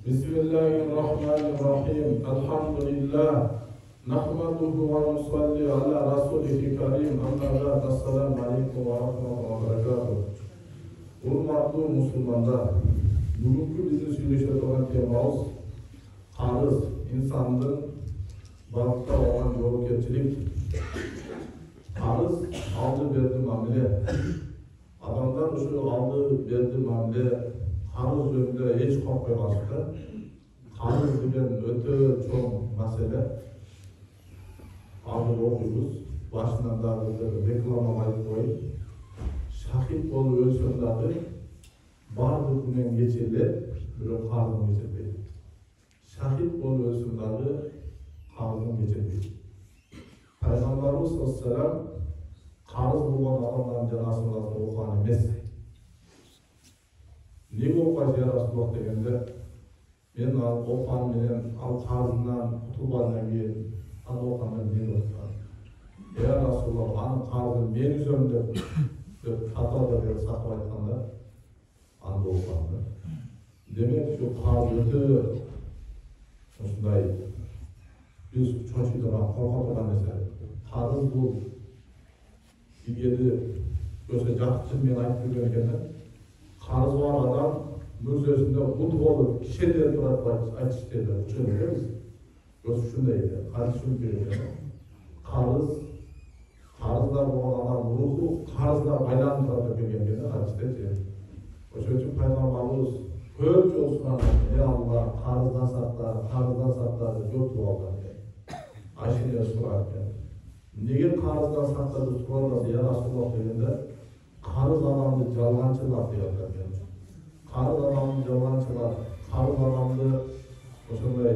Bismillahirrahmanirrahim. Alhamdulillah. Nahmaduhu wa nusalli ala rasulihi karim. Amma ba'd. Assalamu alaikum wa rahmatullahi wa barakatuh. Hurmatlı Müslümanlar, bugünkü bizim söyleşeceğimiz temamız qarız, insanın balıkta olan yolkeçilik. Qarız aldı berdi mamile. Adamlar şu aldı berdi mamile qarız önünde hiç korkmaymasıdır. Qarız degan öte çoğ mesele. Aldı okuyuz. Başından da reklama ayıp koyup. Şahit olup ölsün dahi bardı günen geçirler, biri qarzın geçirmeydi. Şahit olup ölsün dahi qarzın geçirmeydi. Peygamberimiz sallallahu qarız bo'lgan odamlarning janozasini o'qigan emas. Nega o'qish ya Rasululloh deganda, men o'qigan bilan al qarzdan qutulgandan keyin ana o'qigandan keyin o'qigan. Ya Rasululloh, ana qarzim men üzümde deb xatoda deb saqlab aytganda anda o'qiganda. Demak, shu qarz o'ti shunday biz cho'chiydigan, qo'rqadigan narsa. Qarz bu Yedi o'sha yaxshi men aytib berganda qarz bor odam muzesinde hut bo'lib kishilar turib aytishdi. Tushundingiz? O'zi shunday edi. Qarz shuni bergan. Qarzlar bo'lgan odam ruhi qarzlar aylanib turib kelganda aytishdi. O'sha uchun payg'ambarimiz ko'p yo'ldan ey Alloh qarzdan saqla deb duo qildi. Ashini so'rardi. Nega qarzdan saqladi so'radi ya Rasululloh deganda qarz odamni jalg'anchilar deyotgan. Qarz odamni jalg'anchilar, qarz odamni o'shanday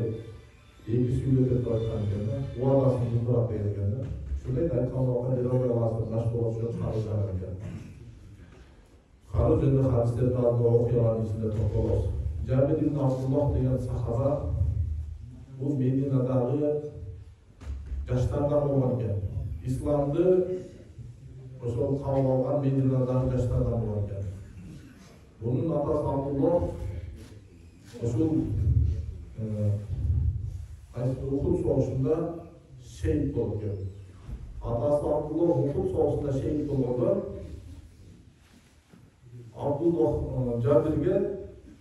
ikki suyulib turgan ekan. U odamni buzdirib berganda shunday aytganlarga diroga vosita mashhur bo'lib qarzlar ekan. Qarz endi hadislarda o'qigan ichida to'xtalamiz. Jabir ibn Abdulloh degan sahaba bu Medinadagi yoshlardan bo'lgan ekan. İslam'da o'sha qabul olgan Medinadagi yoshlardan bo'lgan ekan. Bunun atası Abdullah o'sha Uhud so'g'ishida shahid bo'lgan. Atası Abdullah Uhud so'g'ishida shahid bo'lgan. Abdullah Jabirga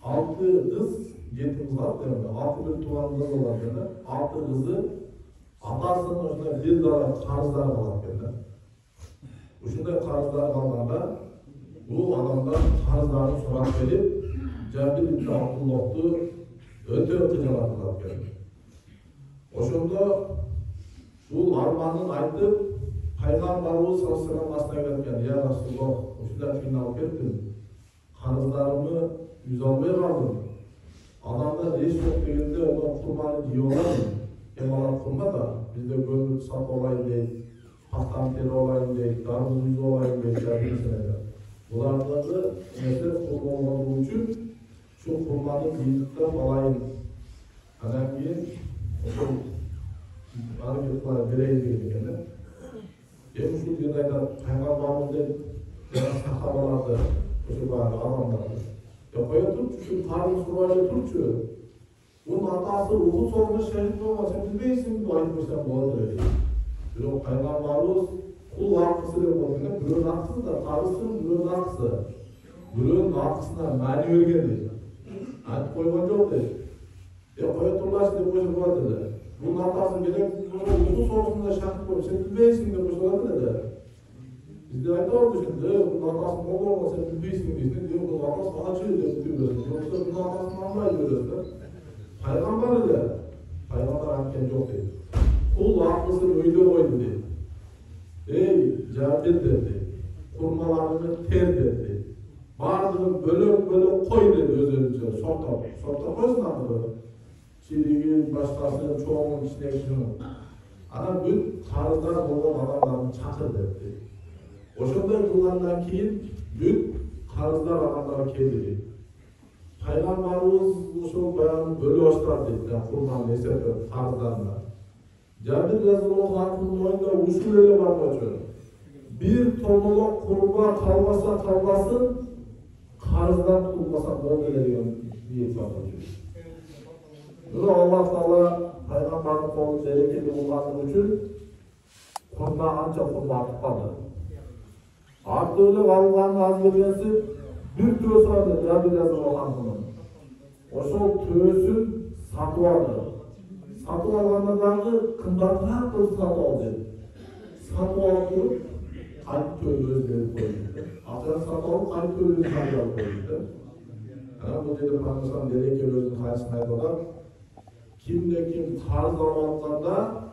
6 qiz yetim qoldi. 6 bir tugan qiz bo'lgan. 6 qizi atasının o'sha bir dora qarzlar bor ekan. O'shunday qarzlar olganda bu odamlar qarzlarni so'rab kelib, Jabir ibn Abdullohni o'ta qiyomat qilgan. O'shunda bu armonini aytib, Payg'ambarimiz sollallohu alayhi vasallam asliga aytgan, "Ya Rasululloh, o'shunday qiynalib ketdim. Qarzlarimni yuzolmay qoldim. Odamlar hech yo'q deganda ular qurboni yeyolmadim. Emalat kurmada bizde gönül sat olayım değil, paktan teri olayım değil, darımız yüzü olayım değil, şerbinsine. Bunlardan da mesele kurban olduğu için şu kurbanı birlikten alayım. Önemli o hareketler bireyim diye. Benim şu yıllarda Peygamberimizde sahabalarda, şu adamlarda. Ya koyuyor şu karnı surayla Türkçe. Bunun atası Uhud soğunda şehit olmasa bilmeysin mi ayetmişler bu adı dedi. Yok Peygamberimiz kul hakkısı diye olduğunda bürün hakkısı da karısının bürün hakkısı. Bürün hakkısına mani vergedi. Ayet koyman yok dedi. Koyatullah diye koşu bu adı dedi. Bunun atası gerek Uhud soğunda şehit olmasa sen bilmeysin mi koşu adı dedi. Biz de ayet oldu şimdi. Bunun atası mol olmasa bilmeysin mi diyor. Bunun atası acı diye tutuyoruz. Yoksa bunun atasını anlayıyoruz. Peygamber de, Peygamber hakken yok dedi. Kul hakkısını öyle koydu dedi. Ey Cabir dedi, kurmalarını ter dedi. Bardığını bölük koy dedi özünce, sorta koysun anladı. Çiliğin, başkasının, çoğunun içine şunu. Adam büyük karıdan olan adamlarını çakır dedi. O şundan kullanılan keyin büyük karızlar adamları keldi. Peygamberimiz şu bayan böyle başlar dedi. Kurban neyse karzlarına. Jabir Resulullah anh'ın oyunda usul öyle var mı? Bir tonluk kurban kalmasın, karzdan tutulmasa ne olur diye ifade ediyor. Bunu Allah Taala Peygamberin kolu bereketli bulması için kurma anca kurma atıp kaldı. Artı öyle kalgan az belgesi bir töz aldı, Cabir yazıp olan bunun. Oşol tözün satıp aldı. Satıp alganda dağı kımbatırak bir satıp aldı. Satıp alıp durup kayıp tözü özleri koydu. Akıra satıp alıp kayıp tözü satıp koydu. Bu dedi Peygamber Bereketli özünün karşısına aytılar. Kimde kim karz almakta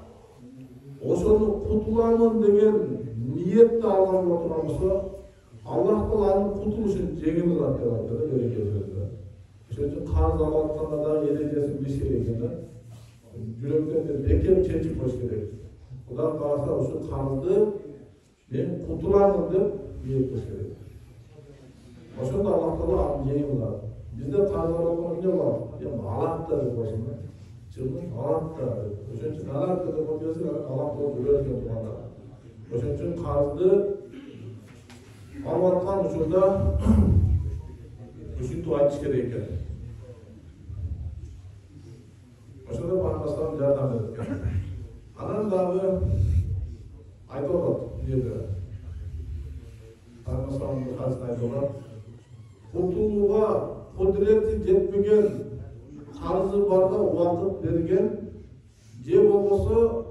oşonu kutulamın degen niyetle algan oturamızsa Allah Teala'nın kutuluşun jengil kılat деп айтты да Bereketli sözde. Şöyle için karz almakta da erecesi bir şey ekeni yürekten de beker çekip hoş gerek. Kudan kalsa oşu karzdı ben kutulamın dep niyet hoş gerek. Oşonu da Allah Teala jengil kılat. Bizde karz almakta ne var? Alakta dep oşunu. Çıkmış Alak'ta, o için Alak'ta da bakıyorsun, Alak'ta öğretken durmalar. O için karzdı alvatkan uçurda üçün tuayet işkede eken. O şurada Peygamber'den yardım edilken. Anan dağı ayta olat, diyedi. Peygamber'den karşısına ayta olat. Kurtuluğa kudreti jetmegen karzı barda vakit bergen je bolboso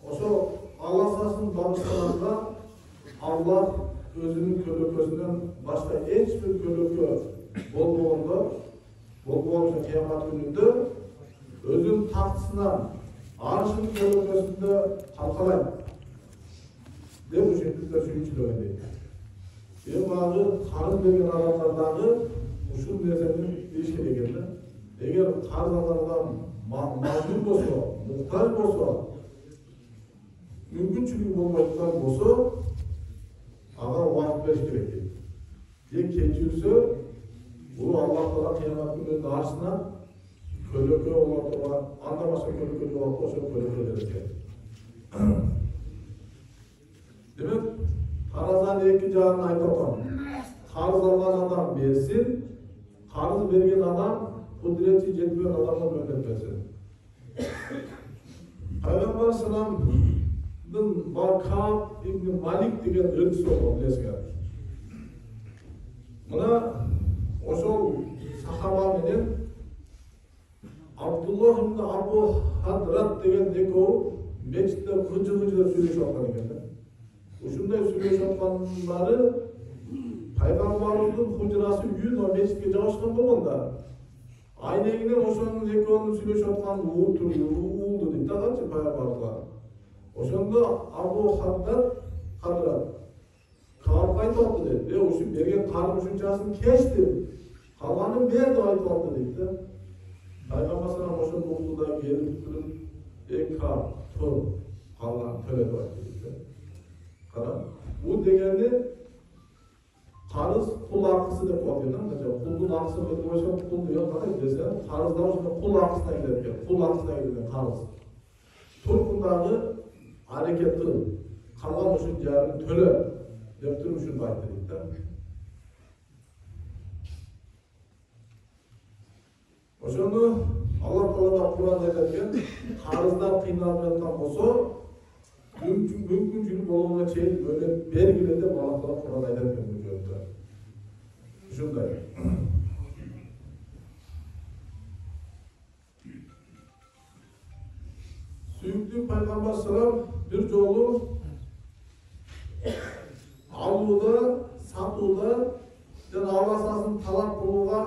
oşo Allah'ın bağışlananda Allah özünün kölökösünden başka hiçbir kölökö bolmaganda kıyamet gününde özün tahtısından arşın kölökösünde kalkalayın. De bu şekilde suyunçlu öyle. Benim ağı karın bergen adamlardağı uşul nesenin değişkele geldi. Eğer karz alandan mazlum bolsa, muhtaç bolsa, mümkünçülüğü bolmaydıktan bolsa, ağa vakit beriş gerek değil. Je keçirse, bu Allah Teala kıyamet gününün arşına kölökö olan, anlamasa kölökö olan, oşo kölökö derken. Demek, karazan iki jarını aytapan, karz alan adam bersin, karz bergen adam kudreti jetmeyen adamla yönetmesin. Peygamber Sallam'ın Ka'b ibn Malik degen ırkçı oldu bilesizler. Buna oşol sahaba menen Abdullah ibn Abu Hadrat degen ekovi meclitte hıcı söyleşip atkan ekenler. Uşunday söyleşip atkanlары Peygamberimizin hujrası 100 o meclitke жабышкан болгондо айнегинен ошонун экөөнүн сүйлөшүп аткан уулду дейт да канчы пайгамбарлар. Ошондо Абу Хадрат Каапка айтып атты дейт. Ушу берген карым ушунчасын кечти. Калганын бер деп айтып атты дейт да. Пайгамбар салам ошону укту да келип туруп Каап тур калган төлө деп айтты дейт да. Кара. Бул дегени Karız kul akısı da koyuyor. Kulun akısı böyle başka kul diyor. Kadar dese karızdan sonra kul akısına gidiyor. Kul akısına gidiyor karız. Turkundağı hareketli. Kalan uşun yarın töle. Döktürüm uşun baytı deyip. Oşonu Allah Teala Kur'an'da aytırken karızdan kıynalып жатқан болсо мүмкүнчүлүк болгонго чейин böyle belgilerde Allah Teala Kur'an'da aytırken bu жөнүндө. Ушундай. Süyüklü Peygamber Sallam bir jolu alууda, satууda жана аласасын талап кылууга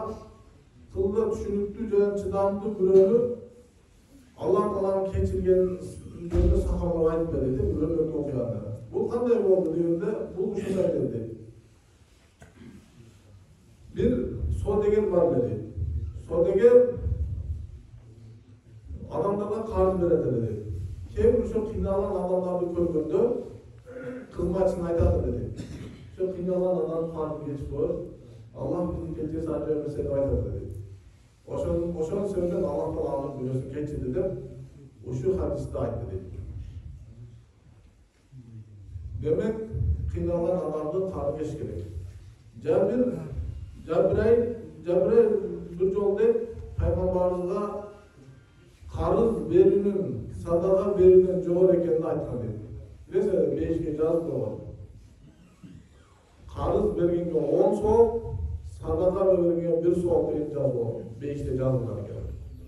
тылда түшүнүктүү жана чыдамдуу бирөөнү Allah Teala'nын кечиргенин жөнүндө сахабага айтып берди деп бирөөнү окуяды. Бул кандай болду дегенде бул ушундай dedi. Bir sodeger var dedi. Sodeger adamlarga karz beredi dedi. Keyingi uşo kıynalan adamlardı көргөндө kızmaçını aytadı dedi. Uşo kıynalan adam karz geçip koyup Allah bizim keçesi acayip mesele aytadı dedi. Oşonun sözünden Allah Teala'nın buyursun geçirdi de uşu hadiste aytdı dedi. Demek kıynalan adamdı karz geç gerek. Cabir bir jol deyip Peygamberimizga Karız berünün, sadaka berünün jogorу ekенин ayткан дейт. Билесиңер, бейишке жазып койгон. Karız bергенге 10 so'm, sadaka bергенге 1 so'm деген жазылган. Бейиште жазылган экен.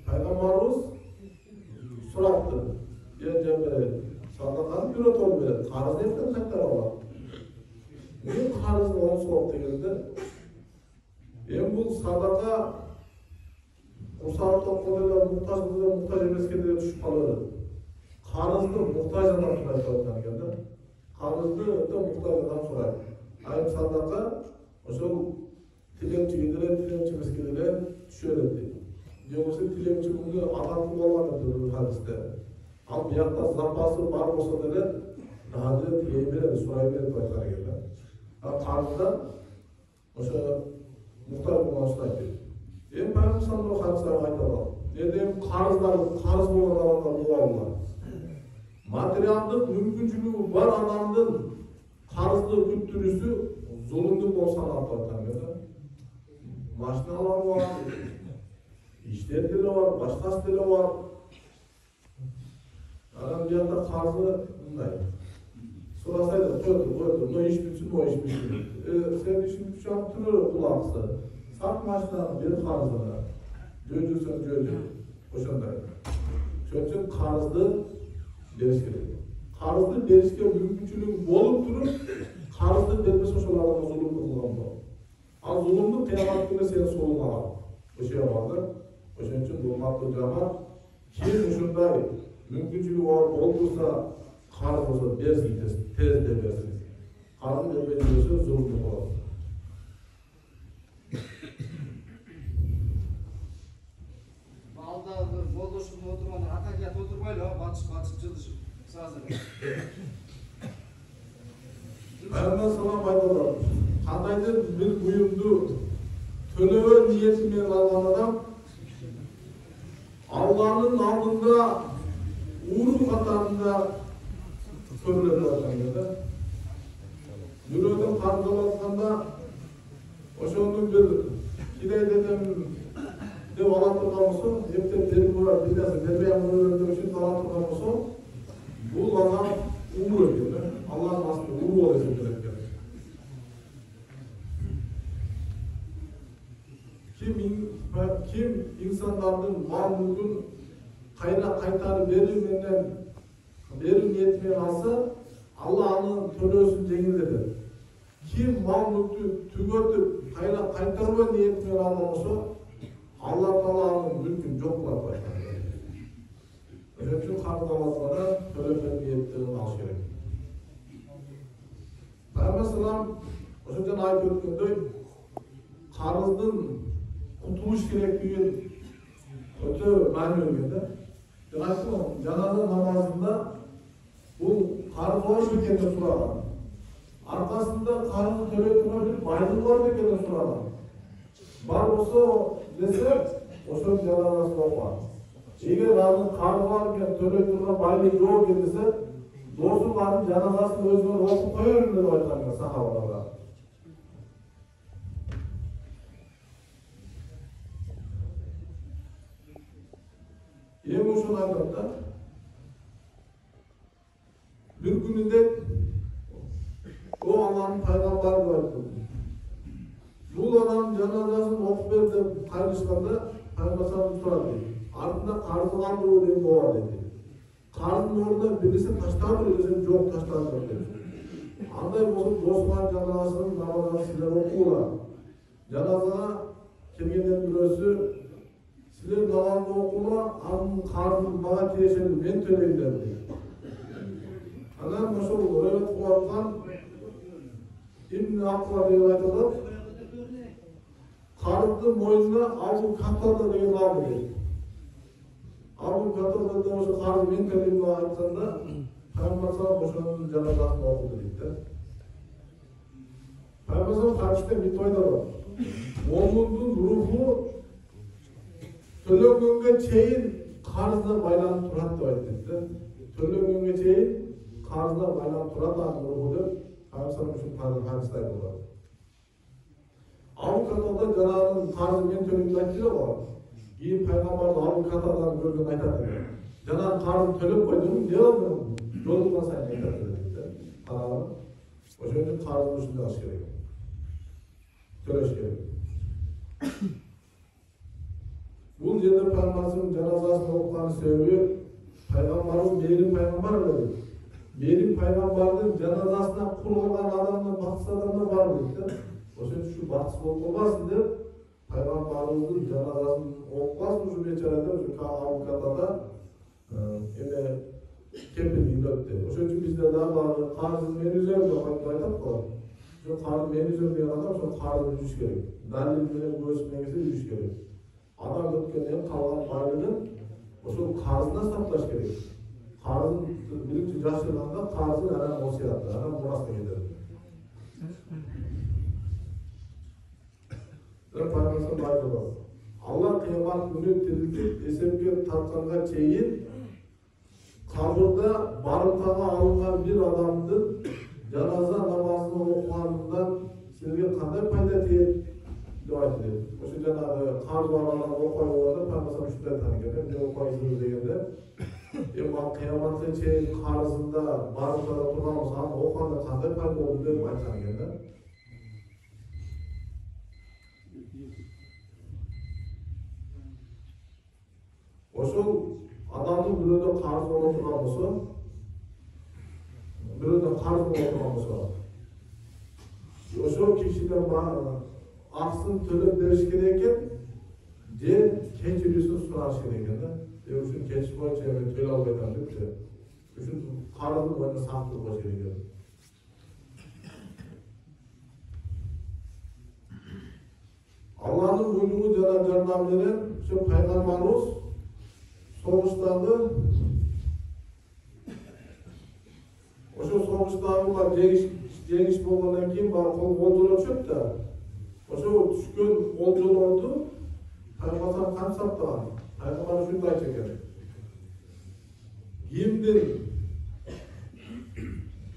Пайгамбарыбыз сурапты. Sadakаны бирөө берет. Карыз эптен кайтара алат. Эмне карыздын 10 so'm дегенде? Бул садака Курсак топкода муктаж эмескенде түшүп калат. Карызды муктаж адам сурайт экен да. Карызды өтө муктаж адам сурайт. Айым садака ошол тилемчиге деле, тилемчи эмеске деле түшөрөт дейт. Же болбосо тилемчи мунду адам болгон деп хадисте. Ал биякта запасы бар болсо деле дагы тилей берет, сурай берет деп айткан экен да. А карызда ошо муктаж болгон сурайт дейт. Эми Пайгамбар саллаллаху алейхи вассалам айтып дедим, карыз болгон адамдар бололар. Материалдык мүмкүнчүлүгү бар адамдын карызды күттүрүүсү зулумдук болуп саналат деп айткан. Машиналар бар, иштер деле бар, башкасы деле бар. Анан бияқта карызы мындай. Сурасайды, койду, но иш бүтсүн, но иш бүтсүн. Сен ишин бүтүшүп турur кулаксы. Сак машинаны бир карызына. Жөө. Ошондой. Ошон үчүн карызды бериш керек. Карызды беришке мүмкүнчүлүгү болуп туруп, карызды бербесе ошол адамга зулум кылган болот. Ал зулумду кыямат күнү сен солуңа алат. Ошо балдар. Ошон үчүн урматтуу жамаат, ким ушундай мүмкүнчүлүгү болуп турса, карыз болсо берсин, тезде берсин. Карыз бербей жүрсө зулум болот. Балда болушун отурган атакия толтурбайлы, батыш жылышып сразу. Пайгамбар салам айтат. Кандайдыр бир буюмду төлөө ниети менен алган адам Алланын алдында уруу катарында көрүлөт деп айткан да. Бирөөдөн карыз алып атканда ошону бир кирей дедем деп ала турган болсо, эптеп берип бар, бир нерсе бербей амырып үчүн ала турган болсо, бул адам уруу экен да. Алланын астында уруу болуп эсептелет экен. Ким инсандардын мал мүлкүн кайтарып берүү ниети менен алса, Алла анын төлөөсүн жеңилдетет. Ким мал мүлктү түгөтүп кайтарбоо ниети менен алган болсо, Алла Таала анын мүлкүн жок кылат деп айткан. Ошон үчүн карыз алганда төлөмө ниеттен алыш керек. Пайгамбар салам ошондон айтып өткөндөй, карыздын кутулуш керектигин өтө маани берген да. Жаназа намазында бул карыз бар экен деп сураган. Аркасында карызды төлөй турган бир байлык бар экен деп сураган. Бар болсо десе, ошонун жаназасын окуган. Эгер анын карызы бар экен, төлөй турган байлыгы жок экен десе, досу барып жаназасын өзүнө окуп кое берин деп айткан сахабаларга. Эми ошону айтат да. Бир күнүндө Алланын пайгамбары деп айтты. Бул адам жаназасын окуп бер деп кайрышканда, Пайгамбар салам сурады. Артында карызы калдыруу деген болот деди. Карыздын ордуна бир нерсе таштадыр десем, жок таштадым деп. Андай болсо досуңар жаназасын намазын силер окуңар. Жаназага келгендердин бирөөсү силер намазды окуңар, анын карызын мага тиешелүү мен төлөйм деди. Анан ошол рövet кылган Ибн Аква деп айтылат. Карызды мойнуна Абу Катада деген алды дейт. Абу Катада да ошо карыз мен төлөйм деп айтканда, Пайгамбар салам ошонун жаназасын окуду дейт да. Пайгамбар салам хадисте бүйтүп айтат. Момундун руху төлөнгөнгө чейин карызына байланып турат деп айтты да. Төлөнгөнгө чейин карызына байланып турат анын руху деп Пайгамбар ушул хадисте айтылат. Абу Катада жанагынын карызы мен төлөйм деп айтты го. Кейін пайғамбарды алып катадан көрген айтады. Жаңағы қарызды төлеп қойдым, не oldu? Жолыққан сайын айтады дейді. Қарағым, ошол үчүн қарызды ушундай кылыш керек. Төлөш керек. Бул жерде пайгамбарыбыздын жаназасын окуган себеби пайгамбарыбыз мээрим пайгамбар эле. Мээрим пайгамбардын жаназасына кул кылган адамдан бакытсыз адам да бар дейт. Ошон үчүн ушу бакытсыз болуп калбасын деп пайгамбарыбыздын жаназасын окубасын ушу бечара деп ушу кабылкатада эме кепилдик өттү. Ошон үчүн бизде дагы карызды мен үзөм деп айтат го. Ошо карызды мен үзөм деген адам ошо карызды үзүш керек. Далил менен көзүнөн келсе үзүш керек. Адам өткөндөн калган байлыгын ошол карызына сакташ керек. Карызын биринчи жашырганда карызын анан осуятты, анан мурасына кетет. Пайгамбарыбыз айтты. Алла кыямат күнү тирилтип эсепке тартканга чейин кабырда барымтага алынган бир адамдын жаназа намазын окуганынан силерге кандай пайда тиет деп айтты. Ошо жанагы карыз бар адам окуй болгондо пайгамбар ушундай айткан экен. Эмне окуйсуз дегенде, ал кыяматка чейин карызында барымтада турган болсо аны окуганда кандай пайда болду деп айткан экен да. Ошол адамдын бирөөдө карыз боло турган болсо, ошол кишиден акысын төлөп бериш керек экен, же кечирүүсүн сураш керек экен да. Ушун кечиш боюнча мен төлөй албай атам депчи. Ушун карыздын боюна сак турбаш керек экен. Алланын буйругу жана жардамы менен ошо пайгамбарыбыз согуштагы ошо согуштагы жеңиш болгондон кийин баягы олжолор түшөт да. Ошо түшкөн олжолорду пайгамбар кантип сактаган? Пайгамбар ушундай айтчу экен. Кимдин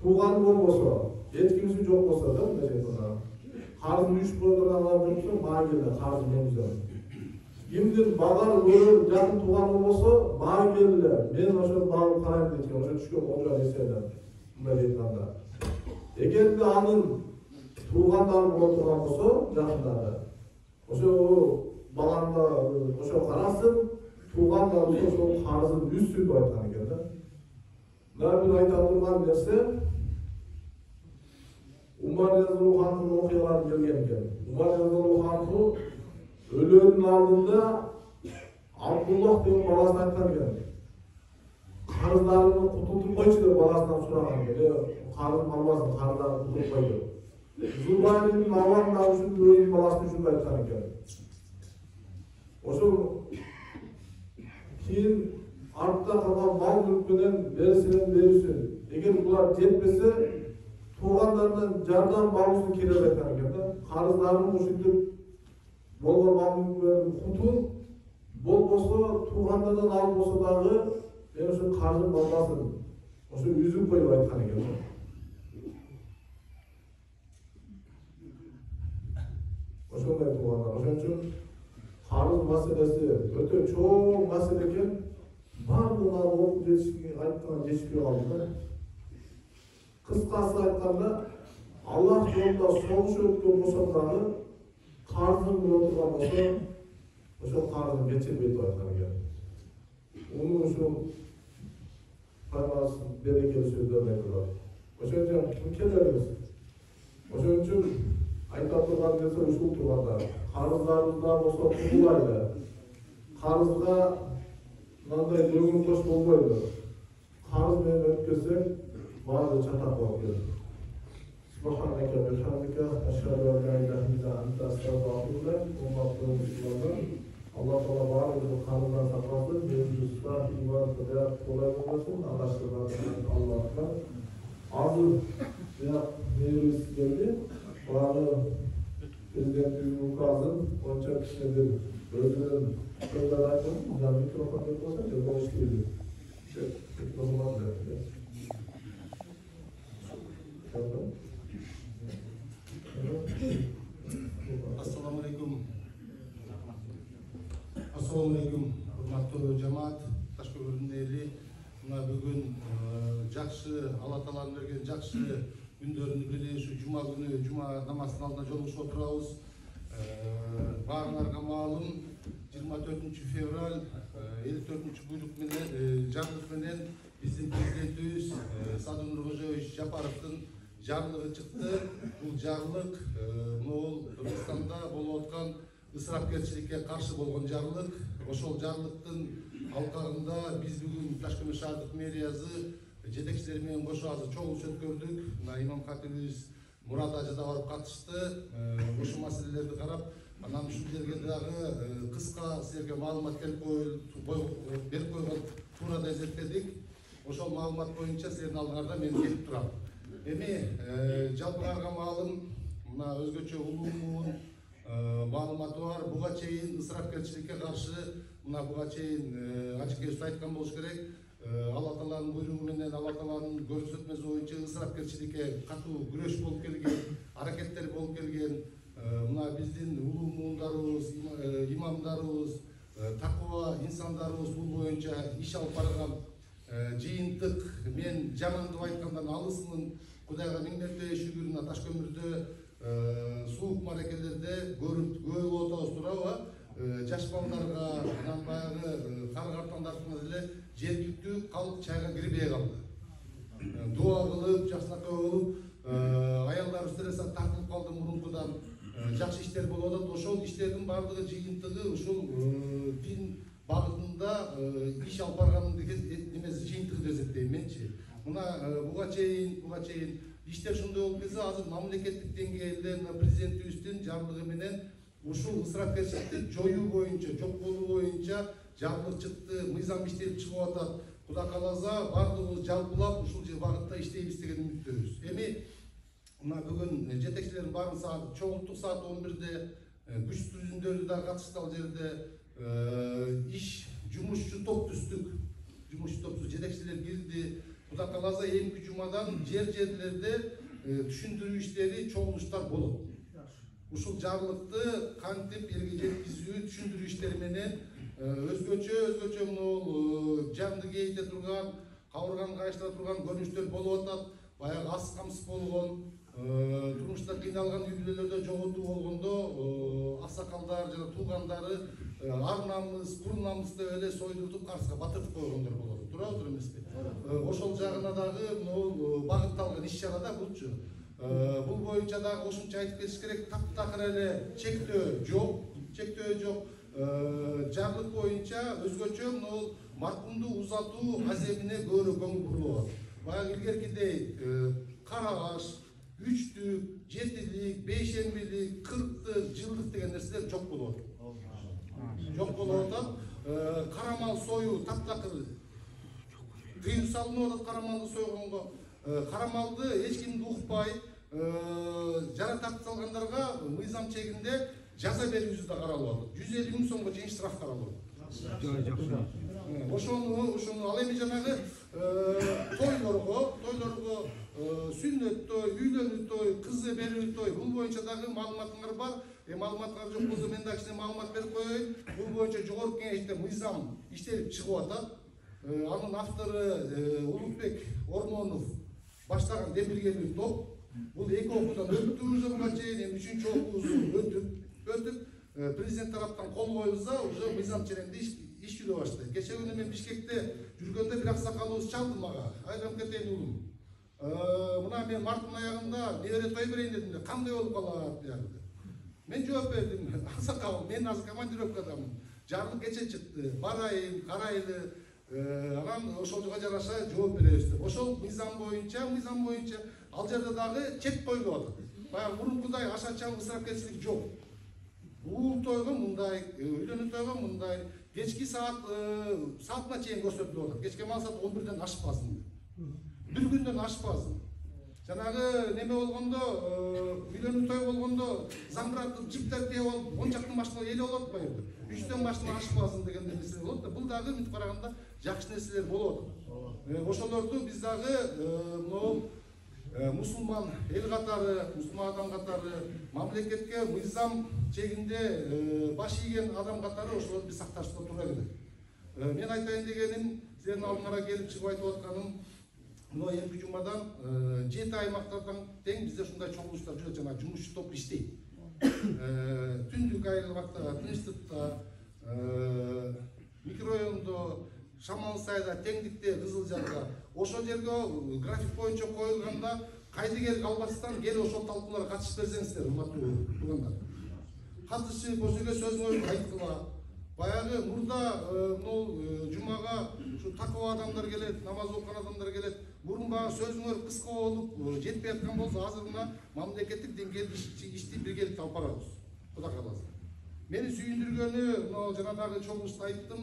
тууганы болбосо, эч кимиси жок болсо да, мындай карызын үч турган адам жоксо, мага келе карызды мен үзөм. Кимдин багар көрөр жакын тууганы болбосо, мага келе, мен ошо багып карайм дейт, ошо түшкөн олжо эсебен. Мындай айтканда. Эгерде анын туугандары боло турган болсо, жакындары, ошо баланда ошо карасын, туугандары ошо карызын үзсүн деп айткан экен да. Дагы бир айта турган нерсе, Умар разияллаху анхунун окуялары келген экен. Умар разияллаху анху өлөөнүн алдында Абдуллах деген баласына айткан экен. Карыздарымды кутултуп койчу деп баласынан сураган экен. Карызым албасын, карыздарымды кутултуп кой деп. Зубайрдын Аввам да ушул өзүнүн баласына ушундай айткан экен. Ошол кийин артта калган мал мүлк менен берсин. Эгер булар жетпесе, туугандарынан жардам алуусун керек айткан экен да. Карыздарын ушинтип болгон мал мүлктерин кутуп, болбосо туугандардан алып болсо дагы мен ошо карызым албасын. Ошо үзүп коюп айткан экен. Ошондой туугандар. Ошон үчүн карыз маселеси өтө чоң маселе экен. Бардыгына окуп айткан жетишпей калды да. Кыскасы айтканда, Аллах жолунда согуш өткөн болсо дагы карызың боло турган болсо, ошол карызын кечирбейт деп айткан экен. Муну ушул пайгамбарыбыз берекелүү сөздөрүн айтылат. Ошон үчүн келебиз. Ошон үчүн айта турган нерсе ушул турганда, карыздарыбызда болсо кутулайлы. Карызга мындай дөңгөн кош болбойбу. Карыз менен өткөрсөк, баары чатак болуп келет. Subhanaka ve bihamdika eşhedü en la ilahe illa ente estağfiruke ve etûbü ileyk. Allah Teala bari kanundan saklasın, mevzuda ibadet eder, kolay olmasın, anlaşılmasın Allah'tan. Azı veya mevzusu geldi, bari Prezidentimiz ukazın, onca kişidir, özünün sözler aytın, ya mikrofon yapmasın, ya konuşturuyor. Mikrofon var da. Assalamualaikum. Assalamu алейкум, урматтуу жамаат, Ташкөбүрдүн эли. Мына бүгүн жакшы Алла Тааланын берген жакшы күндөрүнү биле ушу жума күнү жума намазынын алдына жолугушуп отурабыз. Баарыңарга маалым 24 февраль 54 буйрук менен жарлык менен биздин президентибиз Садыр Нуркожоевич Жапаровдун жарлыгы чыкты. Бул жарлык могул Кыргызстанда болуп аткан ысырапкерчиликке каршы болгон жарлык. Ошол жарлыктын алкагында биз бүгүн Ташкент шаардык мэриясы жетекчилери менен кошо азыр чогулуш өткөрдүк. Мына имам катибибиз Мурат ажы да барып катышты. Ошол маселелерди карап, анан ушул жерге дагы кыска силерге маалымат берип койгон туурада эзертедик. Ошол маалымат боюнча силердин алдыңарда мен келип турам. Эми жалпыңарга маалым, мына өзгөчө улуумун маалыматы бар. Буга чейин ысырапкерчиликке каршы, мына буга чейин ачык айткан болуш керек. Алла Тааланын буйругу менен, Алла Тааланын көрсөтмөсү боюнча ысырапкерчиликке катуу күрөш болуп келген, аракеттер болуп келген. Мына биздин улуу муундарыбыз, имамдарыбыз, такыба инсандарыбыз бул боюнча иш алып барган. Жыйынтык мен жаман деп айткандан алысмын. Кудайга миң мерте шүгүр, мына Ташкөмүрдө суук маракелерде көрүп болуп атабыз туурабы? Жаш балдарга, анан баягы кары картандардын деле жергиликтүү калк чайга кирбей калды. Дуа кылып, жакшынакай болуп, аялдар стресс тартылып калды мурункудан. Жакшы иштер болуп атат. Ошол иштердин баардыгы жыйынтыгы ушул дин багытында иш алып барган деген немеси жыйынтыгы деп эсептейм менчи. Мына буга чейин иштер ушундай болуп келсе, азыр мамлекеттик деңгээлде президентибиздин жарлыгы менен ушул ысырапкерчиликти жоюу боюнча, жок болуу боюнча жарлык чыкты, мыйзам иштелип чыгып атат. Кудай кааласа баардыгыбыз жалпылап ушул багытта иштейбиз деген үмүттөбүз. Эми мына бүгүн жетекчилердин баарын чогулттук саат 11-де күч түзүндөрү да катышты ал жерде. Иш жумушчу топ түздүк. Жетекчилер кирди. Кудай кааласа эмки жумадан жерлерде түшүндүрүү иштери, чогулуштар болот. Ушул жарлыкты кантип элге жеткизүү, түшүндүрүү иштери менен өзгөчө могул жанды кейте турган, кабырганы кайыштыра турган көрүнүштөр болуп атат. Баягы ас камсыз болгон, турмушта кыйналган үй бүлөлөрдө жоготуу болгондо аксакалдар жана туугандары ар намыс, кур намыс деп эле сойдуртуп каршыга батыртып койгондор болот. Туурабы эмеспи? Ошол жагына дагы могул багытталган иш-чара да булчу. Бул боюнча дагы кошумча айтып кетиш керек. Таптакыр эле чектөө жок. Жарлык боюнча өзгөчө могул маркумду узатуу аземине көбүрөөк көңүл бурулат. Баягы илгеркидей кара аш, 3-түк, 7-лик, 5-шембилик, 40-тык, жылдык деген нерселер жок болуп атат. Карамал союу таптакыр тыюу салынып атат карамалды сойгонго. Карамалды эч кимди укпай, жаракат салгандарга мыйзам чегинде жаза берүүсү да каралып атат. 150 000 сомго чейин штраф каралып атат. Ошону ал эми жанагы тойлорго, сүннөт той, үйлөнүү той, кызы берүү той, бул боюнча дагы маалыматыңар бар. Маалыматтар жок болсо мен да кичине маалымат берип коеюн. Бул боюнча жогорку кеңеште мыйзам иштелип чыгып атат. Анын автору Улукбек Ормонов баштаган демилгелүү топ. Бул 2 окуудан өттү уже буга чейин, эми 3-чү окуусу өтүп, президент тараптан кол коюлса, уже мыйзам ченемде иш жүрө баштайт. Кече күнү мен Бишкекте жүргөндө бир аксакалыбыз чалды мага. Айрам кетейин улум. Мына мен марттын аягында небере той берейин дедим, кандай болуп калат деди. Мен жооп бердим, аксакал, мен азыр командировкадамын. Жарлык кече чыкты, барайын, карайлы. Анан ошого жараша жооп беребиз деп. Ошол мыйзам боюнча ал жерде дагы чек коюлуп атат. Баягы мурункудай ашачан ысырапкерчилик жок. Бул тойго мындай, үйлөнүү тойго мындай, кечки саатына чейин көрсөтүлүп атат. Кечке саат 11-ден ашпасын. Бир күндөн ашпасын. Жанагы неме болгондо, үйлөнүү той болгондо замбыратып, жиптеп деп алып, 10 чакты машина эле болуп атпайбы? 3төн машина ашпасын деген нерсе болот да. Бул дагы мынтип караганда жакшы нерселер болуп атат. Ошолорду биз дагы могул мусулман эл катары, мусулман адам катары, мамлекетке мыйзам чегинде баш ийген адам катары ошолорду биз сакташыбызга туура келет. Мен айтайын дегеним, силердин алдыңарга келип чыгып айтып атканым, мына эмки жумадан 7 аймактардан тең бизде ушундай чогулуштар жүрөт, жана жумушчу топ иштейт. Түндүк айлыкта, Тынчтыкта, микрорайондо, Шамал-Сайда, Теңдикте, Кызылжарда, ошол жерге график боюнча коюлганда кайдыгер калбастан келип ошол талкууларга катышып берсеңиздер, урматтуу туугандар. Катышып, ошол жерге сөзүңөрдү айткыла. Баягы мурда могул жумага ушу такоо адамдар келет, намаз окуган адамдар келет. Мурун баягы сөзүңөр кыска болуп жетпей аткан болсо, азыр мына мамлекеттик деңгээлде ишти биргеликте алып барабыз. Кудай кааласа. Мени сүйүндүргөнү, мына жана дагы чогулушта айттым.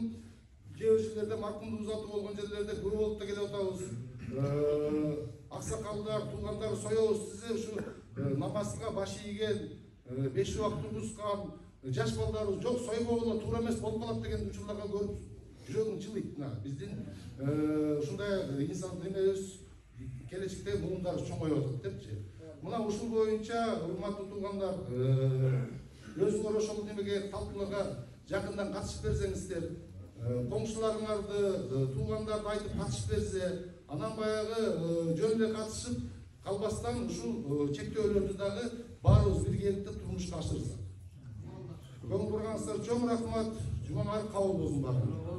Кээ жерлерде маркумдун узатуу болгон жерлерде көп болуп да келип атабыз. Аксакалдар, туугандар соёбуз. Сиз ушу намазга баш ийген, 5 убакыт тургузган жаш балдарыбыз жок, сойбогула туура эмес болуп калат деген учурларга көрүп жүрөгүм жылыйт. Биздин ушундай инсан эмебиз келечекте муундар чоңоюп атат депчи. Мына ушул боюнча урматтуу туугандар, өзүңөр ошол немеге талкууларга жакындан катышып берсеңиздер, коңшуларыңарды, туугандарды айтып катышып берсе, анан баягы жөн эле катышып калбастан ушул чектөөлөрдү дагы баарыбыз биргеликте турмушка ашырсак. Көңүл бурганыңыздар чоң рахмат. Жумаңар кабыл болсун баарыңар.